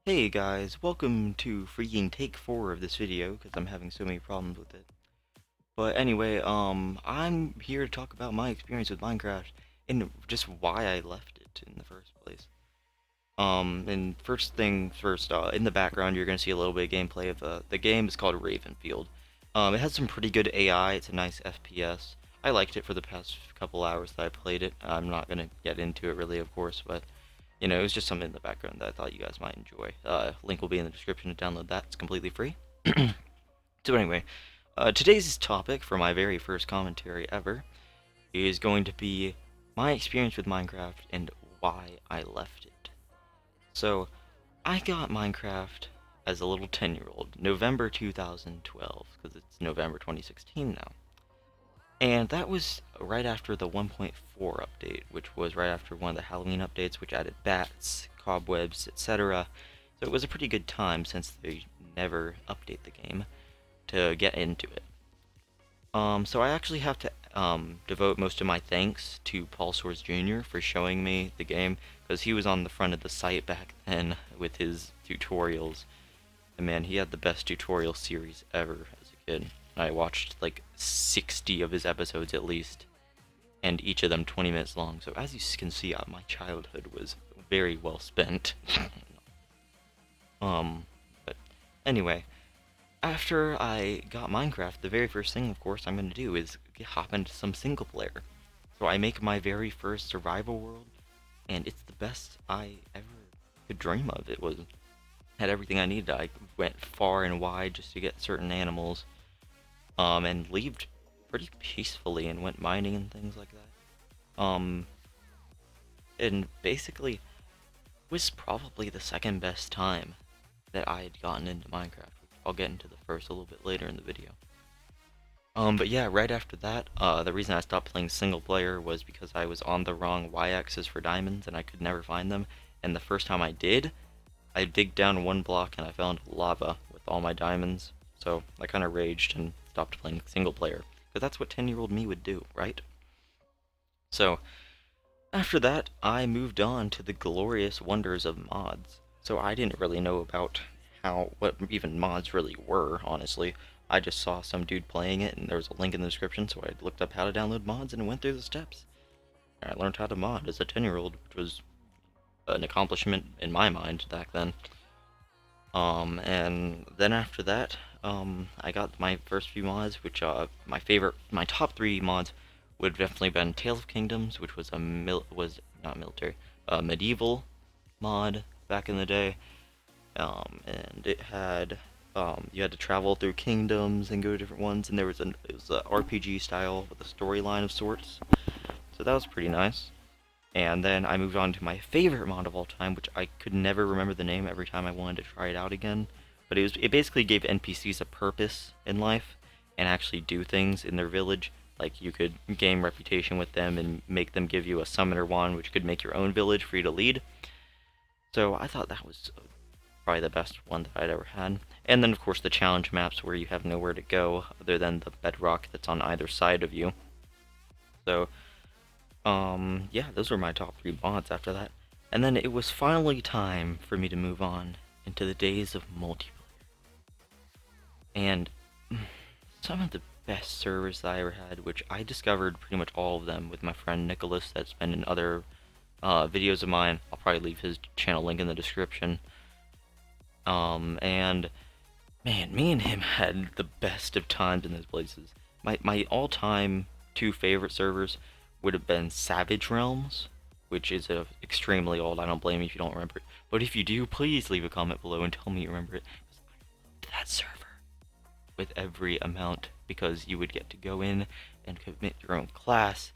Hey guys, welcome to freaking take 4 of this video, because I'm having so many problems with it. But anyway, I'm here to talk about my experience with Minecraft, and just why I left it in the first place. And first thing first, in the background you're gonna see a little bit of gameplay of, the game is called Ravenfield. It has some pretty good AI, it's a nice FPS. I liked it for the past couple hours that I played it. I'm not gonna get into it really, of course, but it was just something in the background that I thought you guys might enjoy. Link will be in the description to download that. It's completely free. So anyway, today's topic for my very first commentary ever is going to be my experience with Minecraft and why I left it. So, I got Minecraft as a little 10-year-old, November 2012, because it's November 2016 now. And that was right after the 1.4 update, which was right after one of the Halloween updates, which added bats, cobwebs, etc. So it was a pretty good time, since they never update the game, to get into it. So I actually have to devote most of my thanks to Paul Soares Jr. for showing me the game, because he was on the front of the site back then with his tutorials. And man, he had the best tutorial series ever as a kid. I watched like 60 of his episodes at least, and each of them 20 minutes long. So as you can see, my childhood was very well spent. But anyway, after I got Minecraft, the very first thing, of course, I'm going to do is hop into some single player. So I make my very first survival world, and it's the best I ever could dream of. It was had everything I needed. I went far and wide just to get certain animals, and lived pretty peacefully and went mining and things like that. And basically was probably the second best time that I had gotten into Minecraft, which I'll get into the first a little bit later in the video. But yeah, right after that, the reason I stopped playing single player was because I was on the wrong y-axis for diamonds and I could never find them. And the first time I did, I dig down one block and I fell into lava with all my diamonds. So I kind of raged and stopped playing single player, because that's what 10-year-old me would do, right? So after that, I moved on to the glorious wonders of mods. So I didn't really know about what even mods really were, honestly. I just saw some dude playing it, and there was a link in the description, so I looked up how to download mods and went through the steps. And I learned how to mod as a 10-year-old, which was an accomplishment in my mind back then. And then after that, I got my first few mods, which my top three mods would have definitely been Tale of Kingdoms, which was was not military, medieval mod back in the day. And it had you had to travel through kingdoms and go to different ones, and it was a RPG style with a storyline of sorts. So that was pretty nice. And then I moved on to my favorite mod of all time, which I could never remember the name every time I wanted to try it out again. But it basically gave NPCs a purpose in life and actually do things in their village. Like you could gain reputation with them and make them give you a summoner wand, which could make your own village for you to lead. So I thought that was probably the best one that I'd ever had. And then of course the challenge maps, where you have nowhere to go other than the bedrock that's on either side of you. So yeah, those were my top three mods after that. And then it was finally time for me to move on into the days of multiplayer. And some of the best servers that I ever had, which I discovered pretty much all of them with my friend Nicholas, that's been in other videos of mine. I'll probably leave his channel link in the description. And man, me and him had the best of times in those places. My all-time two favorite servers would have been Savage Realms, which is extremely old. I don't blame you if you don't remember it. But if you do, please leave a comment below and tell me you remember it. That server with every amount, because you would get to go in and commit your own class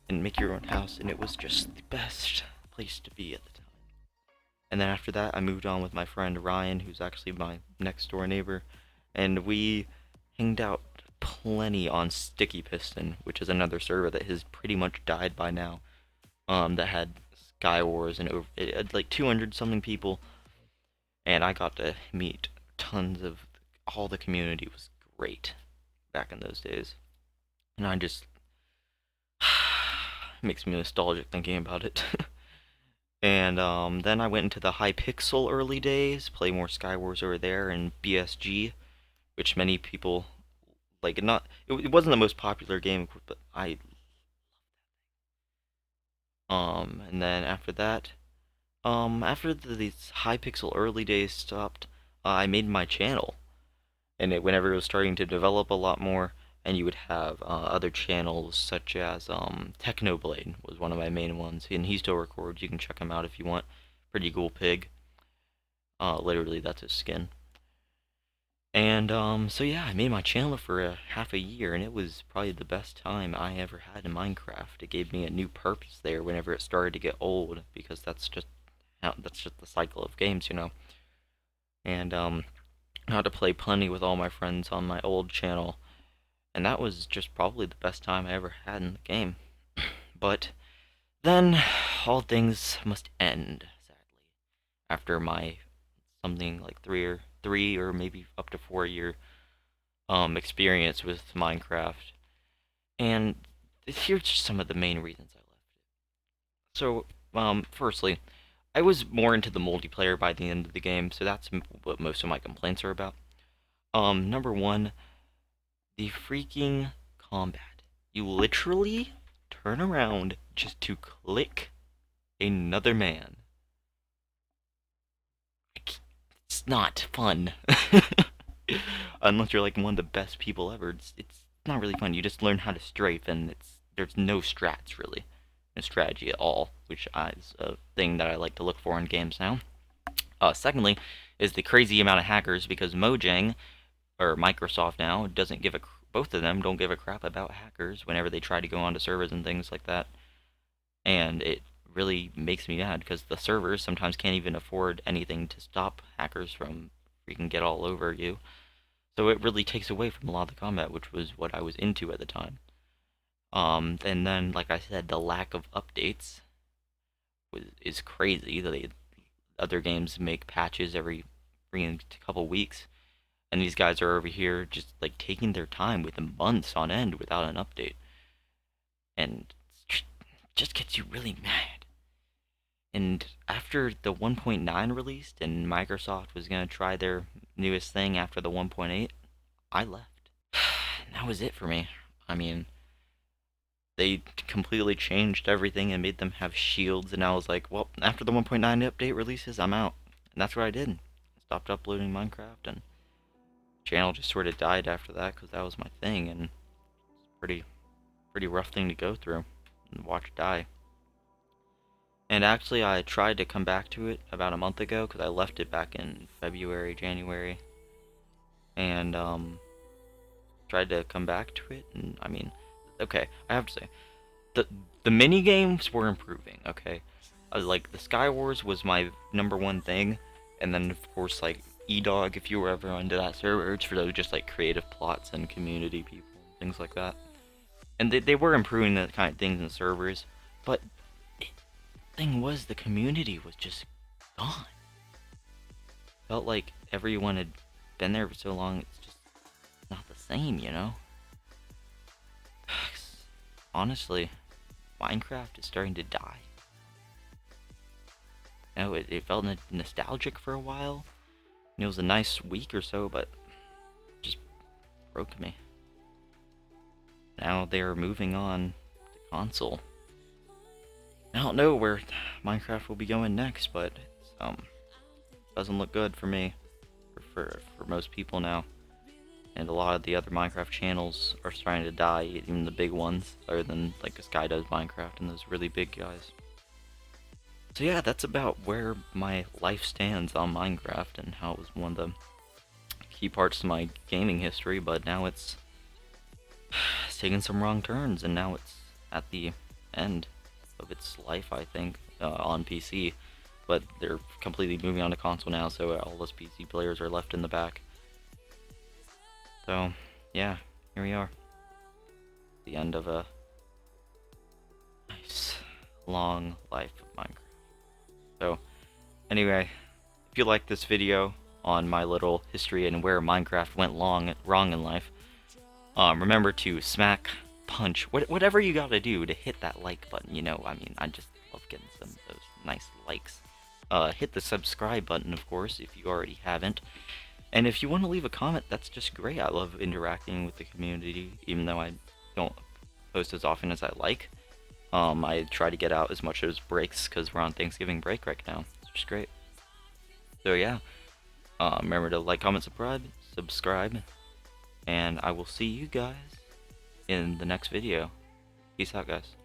and make your own house, and it was just the best place to be at the time. And then after that, I moved on with my friend Ryan, who's actually my next door neighbor, and we hanged out plenty on Sticky Piston, which is another server that has pretty much died by now. That had Sky Wars, and it had like 200 something people, and I got to meet tons of all the community. Was great back in those days, and I just makes me nostalgic thinking about it. And then I went into the Hypixel early days, play more Skywars over there, and BSG, which many people like. Not it wasn't the most popular game, but I and then after that, after these Hypixel early days stopped, I made my channel, and whenever it was starting to develop a lot more, and you would have other channels such as Technoblade was one of my main ones, and he still records. You can check him out if you want. Pretty cool pig. Literally, that's his skin. And so yeah, I made my channel for half a year, and it was probably the best time I ever had in Minecraft. It gave me a new purpose there whenever it started to get old, because that's just the cycle of games, you know. And I had to play plenty with all my friends on my old channel, and that was just probably the best time I ever had in the game. But then all things must end, sadly, after my something like three or maybe up to 4 year experience with Minecraft. And here's just some of the main reasons I left it. So, firstly, I was more into the multiplayer by the end of the game, so that's what most of my complaints are about. Number one, the freaking combat. You literally turn around just to click another man. It's not fun. Unless you're like one of the best people ever, it's not really fun. You just learn how to strafe, and there's no strats really, no strategy at all, which is a thing that I like to look for in games now. Secondly, is the crazy amount of hackers, because Mojang or Microsoft now doesn't give a both of them don't give a crap about hackers whenever they try to go onto servers and things like that, and it really makes me mad because the servers sometimes can't even afford anything to stop hackers from freaking get all over you. So it really takes away from a lot of the combat, which was what I was into at the time. And then, like I said, the lack of updates is crazy. Other games make patches every couple weeks, and these guys are over here just like taking their time with months on end without an update, and it just gets you really mad. And after the 1.9 released and Microsoft was going to try their newest thing after the 1.8, I left. And that was it for me. I mean, they completely changed everything and made them have shields, and I was like, well, after the 1.9 update releases, I'm out. And that's what I did. I stopped uploading Minecraft, and the channel just sort of died after that because that was my thing, and it's pretty rough thing to go through and watch die. And actually, I tried to come back to it about a month ago because I left it back in February, January, and tried to come back to it. And I mean, okay, I have to say, the the mini games were improving. Okay, like the Sky Wars was my number one thing, and then of course like E-Dog, if you were ever onto that server, it's for those just like creative plots and community people, things like that. And they were improving the kind of things in servers, but thing was the community was just gone. Felt like everyone had been there for so long, it's just not the same, you know? Honestly, Minecraft is starting to die. You know, it felt nostalgic for a while. It was a nice week or so, but it just broke me. Now they're moving on to console. I don't know where Minecraft will be going next, but it's, doesn't look good for me, for most people now. And a lot of the other Minecraft channels are starting to die, even the big ones, other than like this guy does Minecraft and those really big guys. So yeah, that's about where my life stands on Minecraft and how it was one of the key parts of my gaming history, but now it's taken some wrong turns, and now it's at the end of its life, I think, on PC. But they're completely moving on to console now, so all those PC players are left in the back. So, yeah, here we are. The end of a nice, long life of Minecraft. So, anyway, if you like this video on my little history and where Minecraft went wrong in life, remember to smack, punch, whatever you gotta do to hit that like button, you know, I mean, I just love getting some of those nice likes. Hit the subscribe button, of course, if you already haven't. And if you want to leave a comment, that's just great. I love interacting with the community, even though I don't post as often as I like. I try to get out as much as breaks because we're on Thanksgiving break right now. It's just great. So yeah, remember to like, comment, subscribe, and I will see you guys in the next video. Peace out, guys.